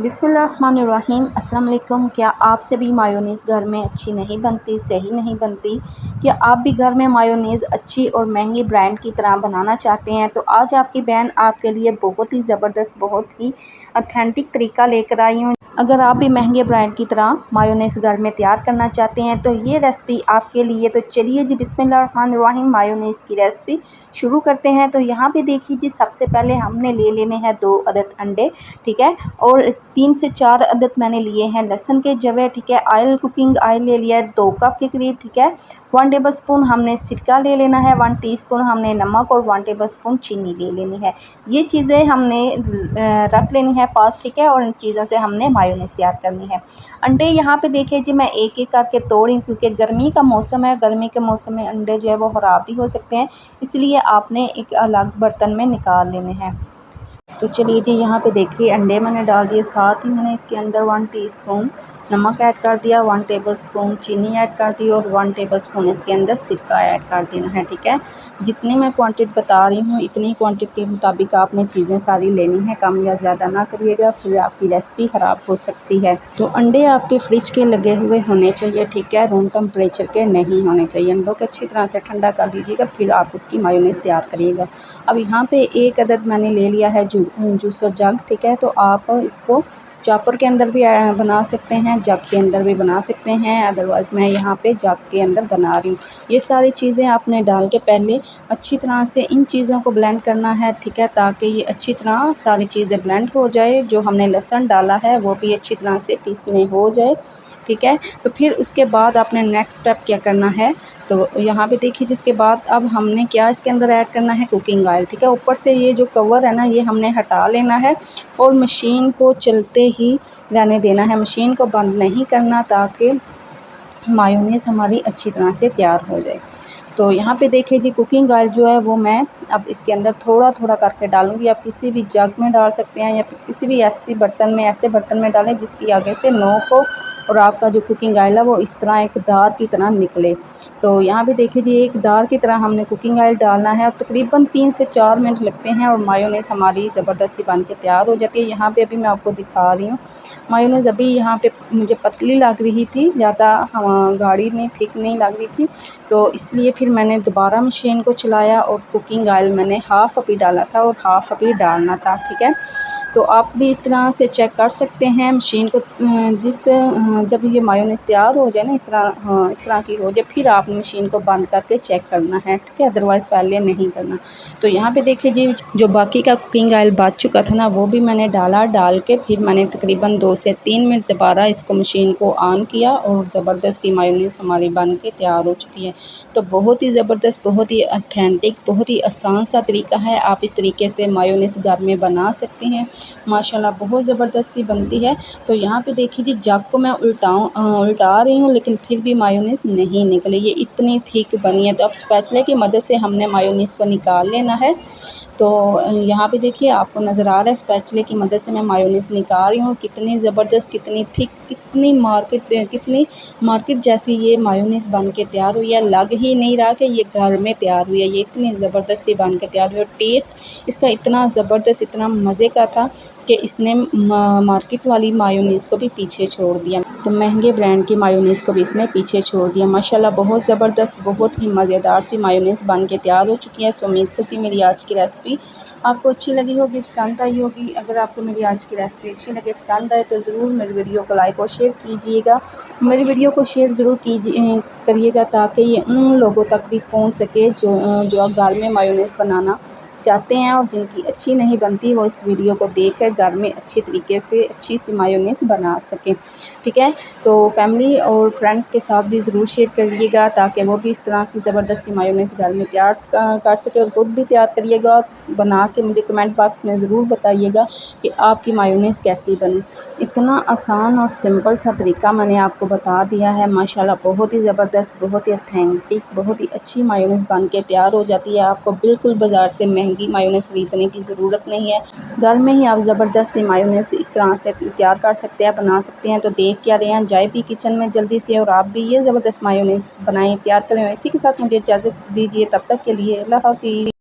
बिस्मिल्लाहिर्रहमानिर्रहीम। अस्सलाम वालेकुम। क्या आपसे भी मायोनीज़ घर में अच्छी नहीं बनती, सही नहीं बनती? क्या आप भी घर में मायोनीज़ अच्छी और महंगी ब्रांड की तरह बनाना चाहते हैं? तो आज आपकी बहन आपके लिए बहुत ही ज़बरदस्त, बहुत ही ऑथेंटिक तरीका लेकर आई हूँ। अगर आप भी महंगे ब्रांड की तरह मायोनीज़ घर में तैयार करना चाहते हैं तो ये रेसिपी आपके लिए। तो चलिए जी, बिस्मिल्लाहिर्रहमानिर्रहीम, मायोनीज़ की रेसिपी शुरू करते हैं। तो यहाँ पे देखिए जी, सबसे पहले हमने ले लेने हैं 2 अदद अंडे, ठीक है, और 3 से 4 अदद मैंने लिए हैं लहसुन के जवे, ठीक है। ऑयल, कुकिंग ऑयल ले लिया है 2 कप के करीब, ठीक है। 1 टेबलस्पून हमने सिरका ले लेना है, 1 टीस्पून हमने नमक और 1 टेबलस्पून चीनी ले लेनी है। ये चीज़ें हमने रख लेनी है पास, ठीक है, और इन चीज़ों से हमने मायोनीज़ तैयार करनी है। अंडे यहाँ पे देखिए जी, मैं एक एक करके तोड़ी क्योंकि गर्मी का मौसम है। गर्मी के मौसम में अंडे जो है वो ख़राब भी हो सकते हैं, इसलिए आपने एक अलग बर्तन में निकाल लेने हैं। तो चलिए जी, यहाँ पे देखिए अंडे मैंने डाल दिए, साथ ही मैंने इसके अंदर 1 टीस्पून नमक ऐड कर दिया, 1 टेबलस्पून चीनी ऐड कर दी और 1 टेबलस्पून इसके अंदर सिरका ऐड कर देना है, ठीक है। जितनी मैं क्वांटिटी बता रही हूँ इतनी क्वांटिटी के मुताबिक आपने चीज़ें सारी लेनी है, कम या ज़्यादा ना करिएगा, फिर आपकी रेसिपी ख़राब हो सकती है। तो अंडे आपके फ्रिज के लगे हुए होने चाहिए, ठीक है, रूम टेम्परेचर के नहीं होने चाहिए। अंडों को अच्छी तरह से ठंडा कर लीजिएगा, फिर आप उसकी मायोनीज़ तैयार करिएगा। अब यहाँ पे एक अदद मैंने ले लिया है जूसर जग, ठीक है। तो आप इसको चॉपर के अंदर भी बना सकते हैं, जग के अंदर भी बना सकते हैं, अदरवाइज़ मैं यहाँ पे जग के अंदर बना रही हूँ। ये सारी चीज़ें आपने डाल के पहले अच्छी तरह से इन चीज़ों को ब्लेंड करना है, ठीक है, ताकि ये अच्छी तरह सारी चीज़ें ब्लेंड हो जाए। जो हमने लहसुन डाला है वो भी अच्छी तरह से पीसने हो जाए, ठीक है। तो फिर उसके बाद आपने नेक्स्ट स्टेप क्या करना है, तो यहाँ पे देखिए, जिसके बाद अब हमने क्या इसके अंदर ऐड करना है, कुकिंग ऑयल, ठीक है। ऊपर से ये जो कवर है ना, ये हमने हटा लेना है और मशीन को चलते ही रहने देना है, मशीन को बंद नहीं करना, ताकि मायोनीज़ हमारी अच्छी तरह से तैयार हो जाए। तो यहाँ पे देखिए जी, कुकिंग ऑयल जो है वो मैं अब इसके अंदर थोड़ा थोड़ा करके डालूंगी। आप किसी भी जग में डाल सकते हैं या किसी भी ऐसे बर्तन में डालें जिसकी आगे से नोक हो और आपका जो कुकिंग ऑयल है वो इस तरह एक दार की तरह निकले। तो यहाँ पे देखिए जी, एक दार की तरह हमने कुकिंग ऑयल डालना है। अब तकरीबन 3 से 4 मिनट लगते हैं और मायोनीज़ हमारी ज़बरदस्त सी बन के तैयार हो जाती है। यहाँ पे अभी मैं आपको दिखा रही हूँ मायोनीज़। अभी यहाँ पे मुझे पतली लग रही थी, ज़्यादा गाढ़ी नहीं, थिक नहीं लग रही थी, तो इसलिए फिर मैंने दोबारा मशीन को चलाया और कुकिंग ऑयल मैंने हाफ़ अभी डाला था और हाफ़ अभी डालना था, ठीक है। तो आप भी इस तरह से चेक कर सकते हैं मशीन को। जब ये मायोनीज़ तैयार हो जाए ना, इस तरह की हो जाए, फिर आप मशीन को बंद करके चेक करना है, ठीक है, अदरवाइज़ पहले नहीं करना। तो यहाँ पे देखिए जी, जो बाकी का कुकिंग ऑयल बच चुका था ना, वो भी मैंने डाल के फिर मैंने तकरीबन 2 से 3 मिनट दोबारा इसको मशीन को ऑन किया और ज़बरदस्त सी मायोनीज़ हमारी बन के तैयार हो चुकी है। तो बहुत ही ज़बरदस्त, बहुत ही ऑथेंटिक, बहुत ही आसान सा तरीका है। आप इस तरीके से मायोनीज़ घर में बना सकते हैं, माशाल्लाह बहुत ज़बरदस्त सी बनती है। तो यहाँ पे देखिए जी, जग को मैं उल्टा रही हूँ, लेकिन फिर भी मायोनीज़ नहीं निकली, ये इतनी थिक बनी है। तो अब स्पैचुला की मदद से हमने मायोनीज़ को निकाल लेना है। तो यहाँ पे देखिए, आपको नज़र आ रहा है स्पैचुले की मदद से मैं मायोनीज़ निकाल रही हूँ। कितनी ज़बरदस्त, कितनी थिक, कितनी मार्केट जैसी ये मायोनीज़ बन के तैयार हुई है। लग ही नहीं रहा कि ये घर में तैयार हुई है, ये इतनी ज़बरदस्त सी बन के तैयार हुई है। और टेस्ट इसका इतना ज़बरदस्त, इतना मज़े का था कि इसने मार्केट वाली मायोनीज़ को भी पीछे छोड़ दिया, तो महंगे ब्रांड की मायोनीज़ को भी इसने पीछे छोड़ दिया। माशाल्लाह बहुत ज़बरदस्त, बहुत ही मज़ेदार सी मायोनीज़ बन के तैयार हो चुकी है। सो उम्मीद करती हूँ मेरी आज की रेसिपी आपको अच्छी लगी होगी, पसंद आई होगी। अगर आपको मेरी आज की रेसिपी अच्छी लगे, पसंद आए, तो ज़रूर मेरी वीडियो को लाइक और शेयर कीजिएगा। मेरी वीडियो को शेयर ज़रूर करिएगा, ताकि ये उन लोगों तक भी पहुंच सके जो घर में मायोनीज़ बनाना चाहते हैं और जिनकी अच्छी नहीं बनती, वो इस वीडियो को देखकर घर में अच्छी तरीके से अच्छी सी मायोनीज़ बना सकें, ठीक है। तो फैमिली और फ्रेंड के साथ भी ज़रूर शेयर करिएगा, ताकि वो भी इस तरह की ज़बरदस्त सी मायोनीज़ घर में तैयार कर सके। और ख़ुद भी तैयार करिएगा, बना के मुझे कमेंट बॉक्स में ज़रूर बताइएगा कि आपकी मायोनीज़ कैसी बनी। इतना आसान और सिंपल सा तरीका मैंने आपको बता दिया है। माशाल्लाह बहुत ही ज़बरदस्त, बहुत ही ऑथेंटिक, बहुत ही अच्छी मायोनीज़ बन के तैयार हो जाती है। आपको बिल्कुल बाज़ार से महंगी मायोनीज़ खरीदने की ज़रूरत नहीं है, घर में ही आप ज़बरदस्त सी मायोनीज़ इस तरह से तैयार कर सकते हैं, बना सकते हैं। तो देख क्या रहे हैं, जाए भी किचन में जल्दी से और आप भी ये ज़बरदस्त मायोनीज़ बनाएं, तैयार करें। इसी के साथ मुझे इजाज़त दीजिए, तब तक के लिए अल्लाह हाफ़िज़।